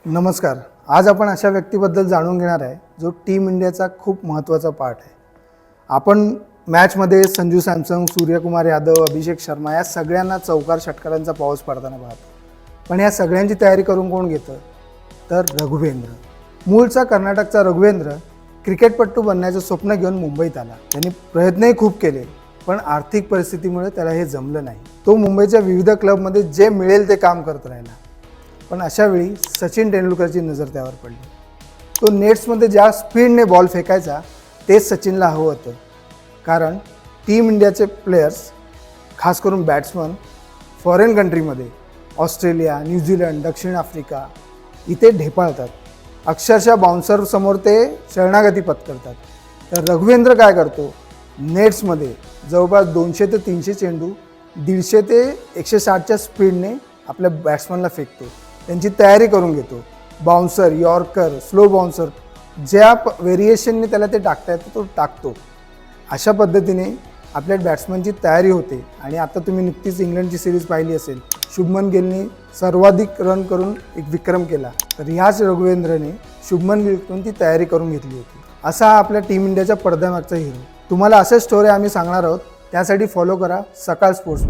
नमस्कार. आज आपण अशा व्यक्तीबद्दल जाणून घेणार आहे जो टीम इंडियाचा खूप महत्त्वाचा पार्ट आहे. आपण मॅचमध्ये संजू सॅमसन, सूर्यकुमार यादव, अभिषेक शर्मा या सगळ्यांना चौकार षटकारांचा पाऊस पडताना पाहतो. पण या सगळ्यांची तयारी करून कोण घेतं? तर रघुवेंद्र. मूळचा कर्नाटकचा रघुवेंद्र क्रिकेटपटू बनण्याचं स्वप्न घेऊन मुंबईत आला. त्यांनी प्रयत्नही खूप केले, पण आर्थिक परिस्थितीमुळे त्याला हे जमलं नाही. तो मुंबईच्या विविध क्लबमध्ये जे मिळेल ते काम करत राहिला. पण अशावेळी सचिन तेंडुलकरची नजर त्यावर पडली. तो नेट्समध्ये ज्या स्पीडने बॉल फेकायचा तेच सचिनला हवं होतं. कारण टीम इंडियाचे प्लेयर्स, खास करून बॅट्समन, फॉरेन कंट्रीमध्ये ऑस्ट्रेलिया, न्यूझीलंड, दक्षिण आफ्रिका इथे ढेपाळतात. अक्षरशः बाउन्सरसमोर ते शरणागती पत्करतात. तर रघुवेंद्र काय करतो? नेट्समध्ये जवळपास 200 ते 300 चेंडू 150 ते 160च्या स्पीडने आपल्या बॅट्समनला फेकतो. त्यांची तयारी करून घेतो. बाउन्सर, यॉर्कर, स्लो बाउन्सर ज्या व्हेरिएशनने त्याला ते टाकता येतं तो टाकतो. अशा पद्धतीने आपल्या बॅट्समनची तयारी होते. आणि आता तुम्ही नुकतीच इंग्लंडची सिरीज पाहिली असेल. शुभमन गिलने सर्वाधिक रन करून एक विक्रम केला. तर ह्याच रघुवेंद्रने शुभमन गिलकडून ती तयारी करून घेतली होती. असा हा आपल्या टीम इंडियाच्या पडद्यामागचा हिरो. तुम्हाला असेच स्टोरी आम्ही सांगणार आहोत. त्यासाठी फॉलो करा सकाळ स्पोर्ट्स.